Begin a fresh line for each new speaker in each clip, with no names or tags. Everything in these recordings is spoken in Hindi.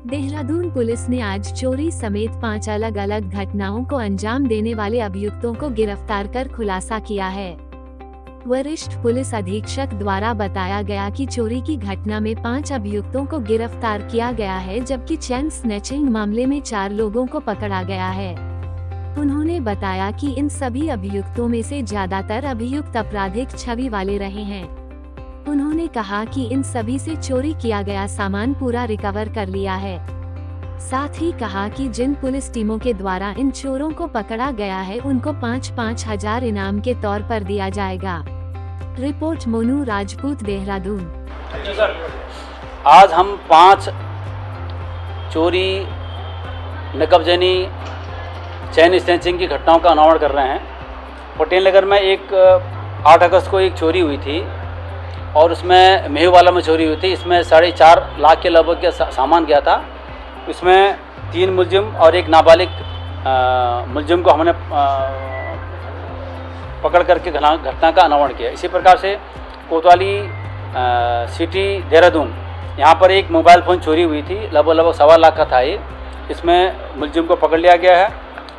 देहरादून पुलिस ने आज चोरी समेत 5 अलग अलग घटनाओं को अंजाम देने वाले अभियुक्तों को गिरफ्तार कर खुलासा किया है। वरिष्ठ पुलिस अधीक्षक द्वारा बताया गया कि चोरी की घटना में 5 अभियुक्तों को गिरफ्तार किया गया है, जबकि चेन स्नैचिंग मामले में 4 लोगों को पकड़ा गया है। उन्होंने बताया कि इन सभी अभियुक्तों में से ज्यादातर अभियुक्त आपराधिक छवि वाले रहे हैं। उन्होंने कहा कि इन सभी से चोरी किया गया सामान पूरा रिकवर कर लिया है। साथ ही कहा कि जिन पुलिस टीमों के द्वारा इन चोरों को पकड़ा गया है, उनको 5-5 हजार इनाम के तौर पर दिया जाएगा। रिपोर्ट मोनू राजपूत, देहरादून।
आज हम 5 चोरी, नकबजनी, चैन स्नैचिंग की घटनाओं का अनावरण कर रहे हैं। पटेल नगर में 8 अगस्त को एक चोरी हुई थी और उसमें मेहवाला में चोरी हुई थी। इसमें 4.5 लाख के लगभग का सामान गया था। इसमें 3 मुलजिम और एक नाबालिग मुलजिम को हमने पकड़ करके घटना का अनावरण किया। इसी प्रकार से कोतवाली सिटी देहरादून, यहाँ पर एक मोबाइल फ़ोन चोरी हुई थी, लगभग 1.25 लाख का था ये। इसमें मुलजिम को पकड़ लिया गया है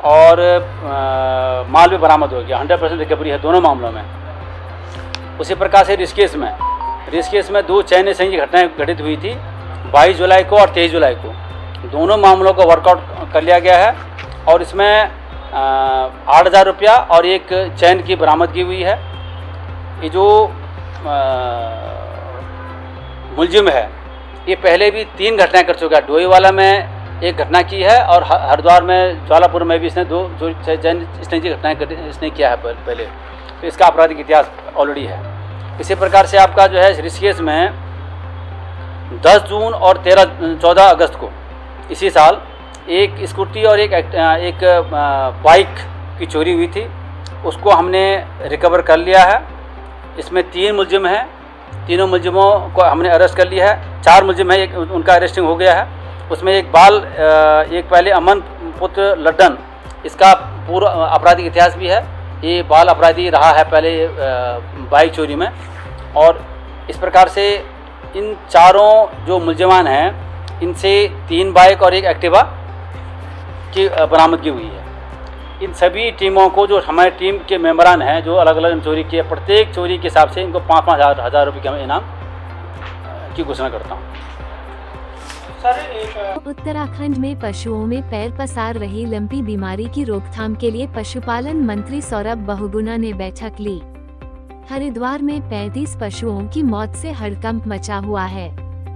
और माल भी बरामद हो गया। 100% रिकवरी है दोनों मामलों में। उसी प्रकार से रिस्केस में 2 चैन स्नैचिंग की घटनाएं घटित हुई थी, 22 जुलाई को और 23 जुलाई को। दोनों मामलों को वर्कआउट कर लिया गया है और इसमें 8,000 रुपया और एक चैन की बरामदगी हुई है। ये जो मुलजिम है, ये पहले भी 3 घटनाएं कर चुका है। डोईवाला में एक घटना की है और हरिद्वार में, ज्वालापुर में भी इसने 2 चैन स्नैचिंग घटनाएं इसने किया है पहले। तो इसका आपराधिक इतिहास ऑलरेडी है। इसी प्रकार से आपका जो है ऋषिकेश में 10 जून और 14 अगस्त को इसी साल एक स्कूटी और एक बाइक की चोरी हुई थी। उसको हमने रिकवर कर लिया है। इसमें 3 मुलजिम हैं, तीनों मुलजिमों को हमने अरेस्ट कर लिया है। 4 मुलजिम हैं, एक उनका अरेस्टिंग हो गया है। उसमें एक पहले अमन पुत्र लड्डन, इसका पूरा आपराधिक इतिहास भी है। ये बाल अपराधी रहा है पहले बाइक चोरी में। और इस प्रकार से इन चारों जो मुलजिमान हैं, इनसे 3 बाइक और एक एक्टिवा की बरामदगी हुई है। इन सभी टीमों को, जो हमारे टीम के मेंबरान हैं, जो अलग अलग चोरी किए, प्रत्येक चोरी के हिसाब से इनको 5-5 हजार रुपये के इनाम की घोषणा करता हूँ।
उत्तराखंड में पशुओं में पैर पसार रही लंपी बीमारी की रोकथाम के लिए पशुपालन मंत्री सौरभ बहुगुणा ने बैठक ली। हरिद्वार में 35 पशुओं की मौत से हड़कंप मचा हुआ है।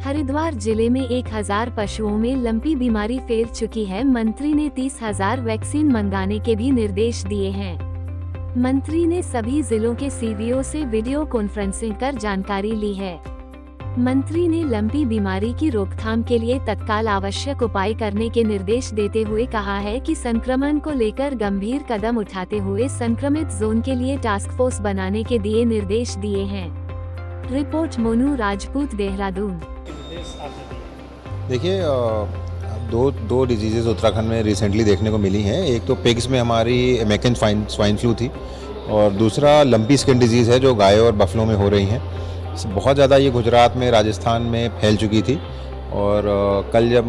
हरिद्वार जिले में 1,000 पशुओं में लंपी बीमारी फैल चुकी है। मंत्री ने 30,000 वैक्सीन मंगाने के भी निर्देश दिए हैं। मंत्री ने सभी जिलों के सीवीओ से वीडियो कॉन्फ्रेंसिंग कर जानकारी ली है। मंत्री ने लंपी बीमारी की रोकथाम के लिए तत्काल आवश्यक उपाय करने के निर्देश देते हुए कहा है कि संक्रमण को लेकर गंभीर कदम उठाते हुए संक्रमित जोन के लिए टास्क फोर्स बनाने के दिए निर्देश दिए हैं। रिपोर्ट मोनू राजपूत, देहरादून।
देखिए, दो डिजीज़ेज उत्तराखंड में रिसेंटली देखने को मिली हैं। एक तो पिग्स में हमारी अमेरिकन स्वाइन फ्लू थी और दूसरा लंपी स्किन डिजीज़ है जो गायों और बफलों में हो रही हैं। बहुत ज़्यादा ये गुजरात में, राजस्थान में फैल चुकी थी। और कल जब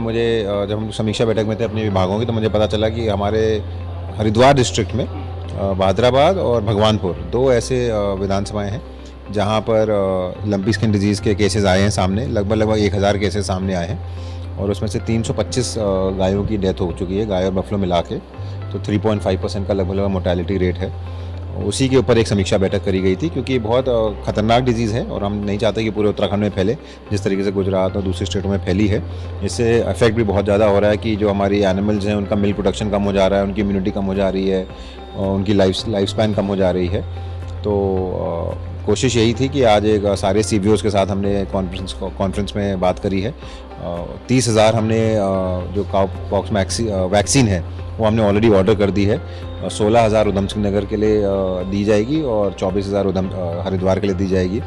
हम समीक्षा बैठक में थे अपने विभागों की, तो मुझे पता चला कि हमारे हरिद्वार डिस्ट्रिक्ट में भादराबाद और भगवानपुर 2 ऐसे विधानसभाएं हैं जहां पर लंपी स्किन डिजीज़ के केसेस आए हैं सामने। लगभग 1,000 केसेस सामने आए हैं और उसमें से 325 गायों की डेथ हो चुकी है, गाय और बफलों मिला के। तो 3.5% का लगभग मोर्टेलिटी रेट है। उसी के ऊपर एक समीक्षा बैठक करी गई थी, क्योंकि बहुत ख़तरनाक डिजीज़ है और हम नहीं चाहते कि पूरे उत्तराखंड में फैले, जिस तरीके से गुजरात और दूसरे स्टेटों में फैली है। इससे इफेक्ट भी बहुत ज़्यादा हो रहा है कि जो हमारी एनिमल्स हैं उनका मिल्क प्रोडक्शन कम हो जा रहा है, उनकी इम्यूनिटी कम हो जा रही है और उनकी लाइफ स्पैन कम हो जा रही है। तो कोशिश यही थी कि आज एक सारे CBOs के साथ हमने कॉन्फ्रेंस में बात करी है। 30,000 हमने जो काउपॉक्स वैक्सीन है वो हमने ऑलरेडी ऑर्डर कर दी है। 16,000 उधम सिंह नगर के लिए दी जाएगी और 24,000 हरिद्वार के लिए दी जाएगी।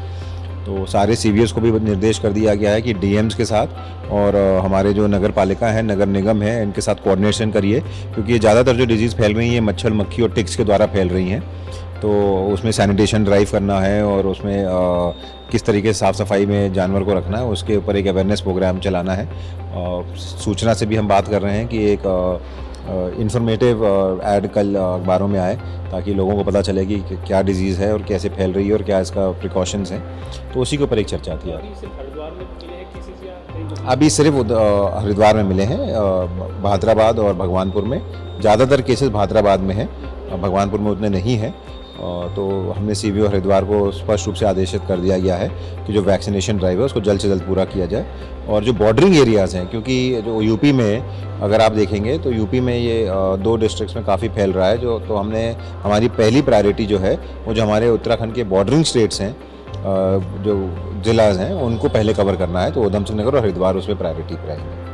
तो सारे CBOs को भी निर्देश कर दिया गया है कि DMs के साथ और हमारे जो नगर पालिका हैं, नगर निगम है, इनके साथ कोऑर्डिनेशन करिए, क्योंकि ये ज़्यादातर जो डिजीज़ फैल रही है मच्छर, मक्खी और टिक्स के द्वारा फैल रही हैं। तो उसमें सैनिटेशन ड्राइव करना है और उसमें किस तरीके से साफ़ सफाई में जानवर को रखना है, उसके ऊपर एक अवेयरनेस प्रोग्राम चलाना है। सूचना से भी हम बात कर रहे हैं कि एक इंफॉर्मेटिव ऐड कल अखबारों में आए, ताकि लोगों को पता चले कि क्या डिजीज़ है और कैसे फैल रही है और क्या इसका प्रिकॉशंस हैं। तो उसी के ऊपर एक चर्चा थी। अभी सिर्फ हरिद्वार में मिले हैं, बहादुराबाद और भगवानपुर में। ज़्यादातर केसेस बहादुराबाद में हैं, भगवानपुर में उतने नहीं हैं। तो हमने सीबीओ हरिद्वार को स्पष्ट रूप से आदेशित कर दिया गया है कि जो वैक्सीनेशन ड्राइव है उसको जल्द से जल्द पूरा किया जाए। और जो बॉर्डरिंग एरियाज़ हैं, क्योंकि जो यूपी में अगर आप देखेंगे तो यूपी में ये 2 डिस्ट्रिक्ट्स में काफ़ी फैल रहा है, तो हमने हमारी पहली प्रायोरिटी जो है वो जो हमारे उत्तराखंड के बॉर्डरिंग स्टेट्स हैं, जो ज़िला हैं, उनको पहले कवर करना है। तो उधम सिंह नगर और हरिद्वार उसमें प्रायोरिटी पर आएंगे।